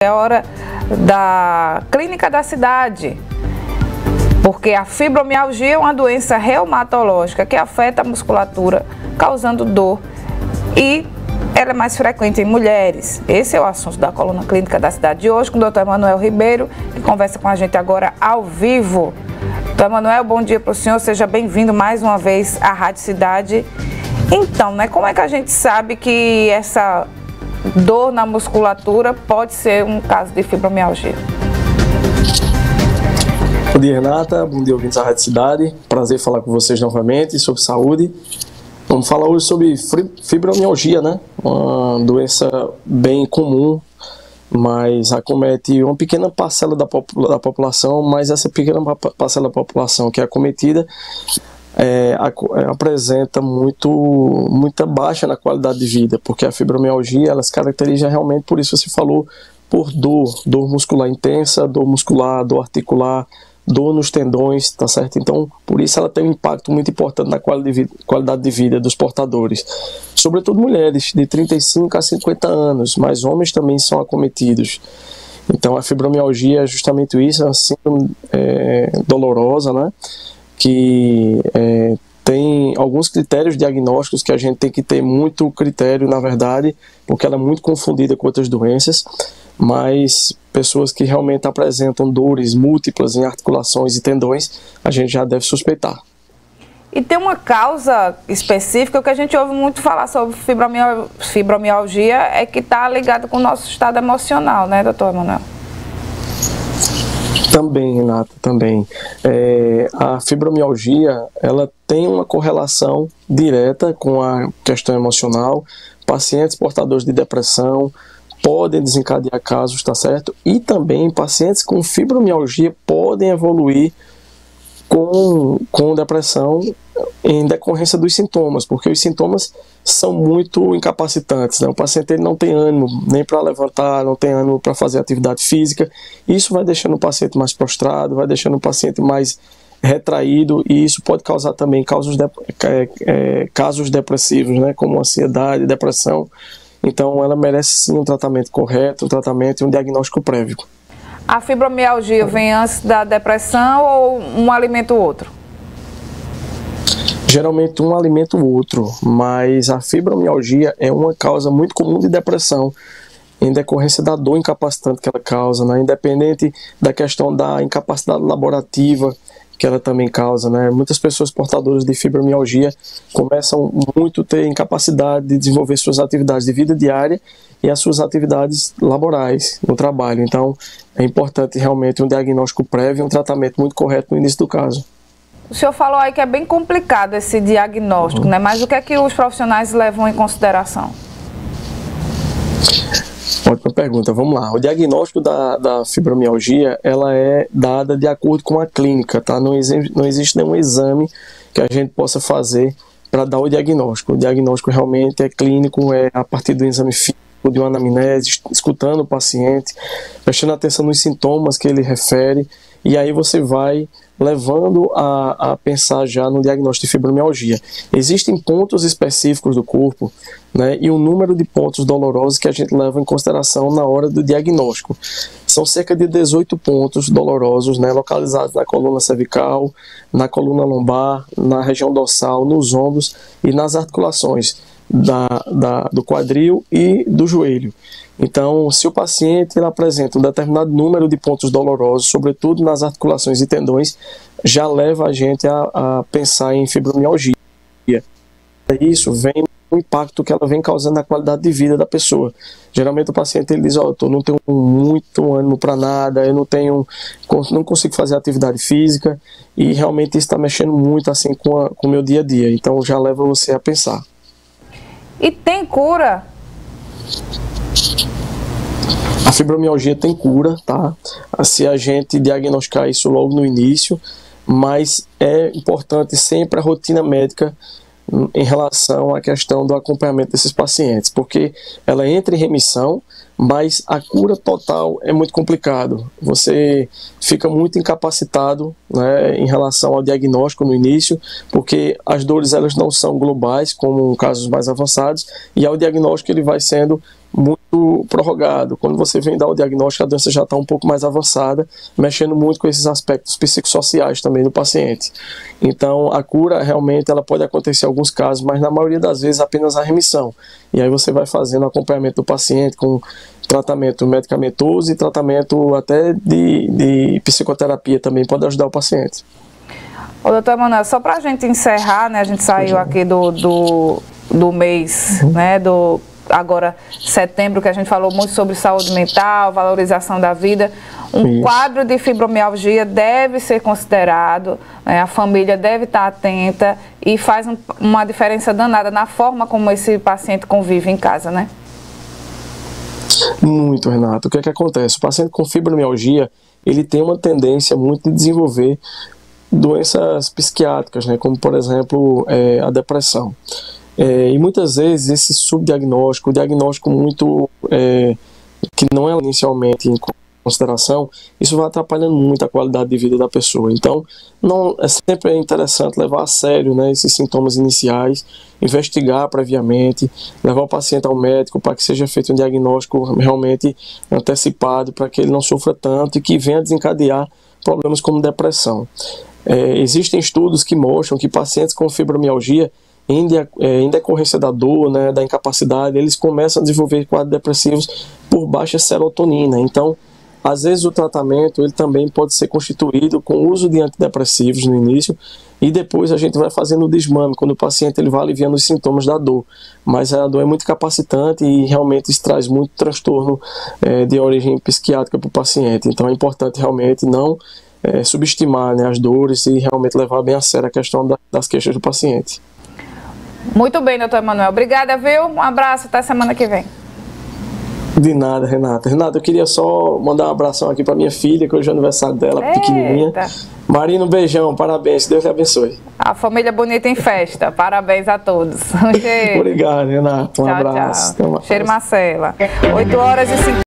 É hora da clínica da cidade, porque a fibromialgia é uma doença reumatológica que afeta a musculatura, causando dor, e ela é mais frequente em mulheres. Esse é o assunto da coluna clínica da cidade de hoje, com o Dr. Emanuel Ribeiro, que conversa com a gente agora ao vivo. Dr. Emanuel, bom dia para o senhor, seja bem-vindo mais uma vez à Rádio Cidade. Então, como é que a gente sabe que essa dor na musculatura pode ser um caso de fibromialgia? Bom dia, Renata. Bom dia, ouvintes da Rádio Cidade. Prazer falar com vocês novamente sobre saúde. Vamos falar hoje sobre fibromialgia, né? Uma doença bem comum, mas acomete uma pequena parcela da população, mas essa pequena parcela da população que é acometida apresenta muita baixa na qualidade de vida, porque a fibromialgia ela se caracteriza realmente por isso que você falou, por dor muscular intensa, dor muscular, dor articular, dor nos tendões, tá certo? Então, por isso ela tem um impacto muito importante na qualidade de vida dos portadores, sobretudo mulheres de 35 a 50 anos, mas homens também são acometidos. Então, a fibromialgia é justamente isso, é uma síndrome dolorosa, né? Que tem alguns critérios diagnósticos que a gente tem que ter muito critério, na verdade, porque ela é muito confundida com outras doenças, mas pessoas que realmente apresentam dores múltiplas em articulações e tendões, a gente já deve suspeitar. E tem uma causa específica, o que a gente ouve muito falar sobre fibromialgia é que está ligado com o nosso estado emocional, né, doutor Emanuel? Também, Renata, também. A fibromialgia, ela tem uma correlação direta com a questão emocional. Pacientes portadores de depressão podem desencadear casos, tá certo? E também pacientes com fibromialgia podem evoluir com depressão em decorrência dos sintomas, porque os sintomas são muito incapacitantes, né? O paciente ele não tem ânimo nem para levantar, não tem ânimo para fazer atividade física. Isso vai deixando o paciente mais prostrado, vai deixando o paciente mais retraído, e isso pode causar também casos depressivos, né? Como ansiedade, depressão. Então ela merece sim um tratamento correto, um tratamento e um diagnóstico prévio. A fibromialgia vem antes da depressão ou um alimenta o outro? Geralmente um alimenta o outro, mas a fibromialgia é uma causa muito comum de depressão, em decorrência da dor incapacitante que ela causa, né? Independente da questão da incapacidade laborativa que ela também causa, né? Muitas pessoas portadoras de fibromialgia começam muito a ter incapacidade de desenvolver suas atividades de vida diária e as suas atividades laborais no trabalho. Então é importante realmente um diagnóstico prévio e um tratamento muito correto no início do caso. O senhor falou aí que é bem complicado esse diagnóstico, né? Mas o que é que os profissionais levam em consideração? Ótima pergunta, vamos lá. O diagnóstico da fibromialgia, ela é dada de acordo com a clínica, tá? Não existe nenhum exame que a gente possa fazer para dar o diagnóstico. O diagnóstico realmente é clínico, é a partir do exame físico, de uma anamnese, escutando o paciente, prestando atenção nos sintomas que ele refere, e aí você vai levando a pensar já no diagnóstico de fibromialgia. Existem pontos específicos do corpo, né, e o número de pontos dolorosos que a gente leva em consideração na hora do diagnóstico. São cerca de 18 pontos dolorosos, né, localizados na coluna cervical, na coluna lombar, na região dorsal, nos ombros e nas articulações do quadril e do joelho. Então, se o paciente ele apresenta um determinado número de pontos dolorosos, sobretudo nas articulações e tendões, já leva a gente a pensar em fibromialgia. Isso vem o impacto que ela vem causando na qualidade de vida da pessoa. Geralmente o paciente ele diz, eu não tenho muito ânimo para nada, eu não consigo fazer atividade física, e realmente isso está mexendo muito assim com o meu dia a dia. Então já leva você a pensar. E tem cura? A fibromialgia tem cura, tá? Se a gente diagnosticar isso logo no início, mas é importante sempre a rotina médica em relação à questão do acompanhamento desses pacientes, porque ela entra em remissão, mas a cura total é muito complicado. Você fica muito incapacitado, né, em relação ao diagnóstico no início, porque as dores elas não são globais, como em casos mais avançados, e ao diagnóstico ele vai sendo muito prorrogado. Quando você vem dar o diagnóstico, a doença já está um pouco mais avançada, mexendo muito com esses aspectos psicossociais também do paciente. Então, a cura realmente ela pode acontecer em alguns casos, mas na maioria das vezes apenas a remissão. E aí você vai fazendo acompanhamento do paciente com tratamento medicamentoso e tratamento até de psicoterapia também pode ajudar o paciente. Ô, doutor Emanuel, só para a gente encerrar, né, a gente saiu aqui do mês, né, agora setembro, que a gente falou muito sobre saúde mental, valorização da vida. Um quadro de fibromialgia deve ser considerado, né, a família deve estar atenta e faz uma diferença danada na forma como esse paciente convive em casa, né? Muito, Renato. O que é que acontece? O paciente com fibromialgia, ele tem uma tendência muito de desenvolver doenças psiquiátricas, né, como por exemplo a depressão. E muitas vezes esse subdiagnóstico, o diagnóstico muito que não é inicialmente em consideração, isso vai atrapalhando muito a qualidade de vida da pessoa. Então, é sempre interessante levar a sério, né, esses sintomas iniciais, investigar previamente, levar o paciente ao médico para que seja feito um diagnóstico realmente antecipado, para que ele não sofra tanto e que venha desencadear problemas como depressão. Existem estudos que mostram que pacientes com fibromialgia, em decorrência da dor, né, da incapacidade, eles começam a desenvolver quadros depressivos por baixa serotonina. Então, às vezes o tratamento ele também pode ser constituído com o uso de antidepressivos no início e depois a gente vai fazendo o desmame, quando o paciente ele vai aliviando os sintomas da dor. Mas a dor é muito capacitante e realmente isso traz muito transtorno de origem psiquiátrica para o paciente. Então é importante realmente não subestimar, né, as dores e realmente levar bem a sério a questão das queixas do paciente. Muito bem, doutor Emanuel. Obrigada, viu? Um abraço, até semana que vem. De nada, Renata. Renata, eu queria só mandar um abração aqui para minha filha, que hoje é o aniversário dela, pequenininha. Marina, um beijão, parabéns, Deus lhe abençoe. A família bonita em festa, parabéns a todos. Um cheiro. Obrigado, Renata, um abraço. Tchau. Cheiro, Marcela. 8h50.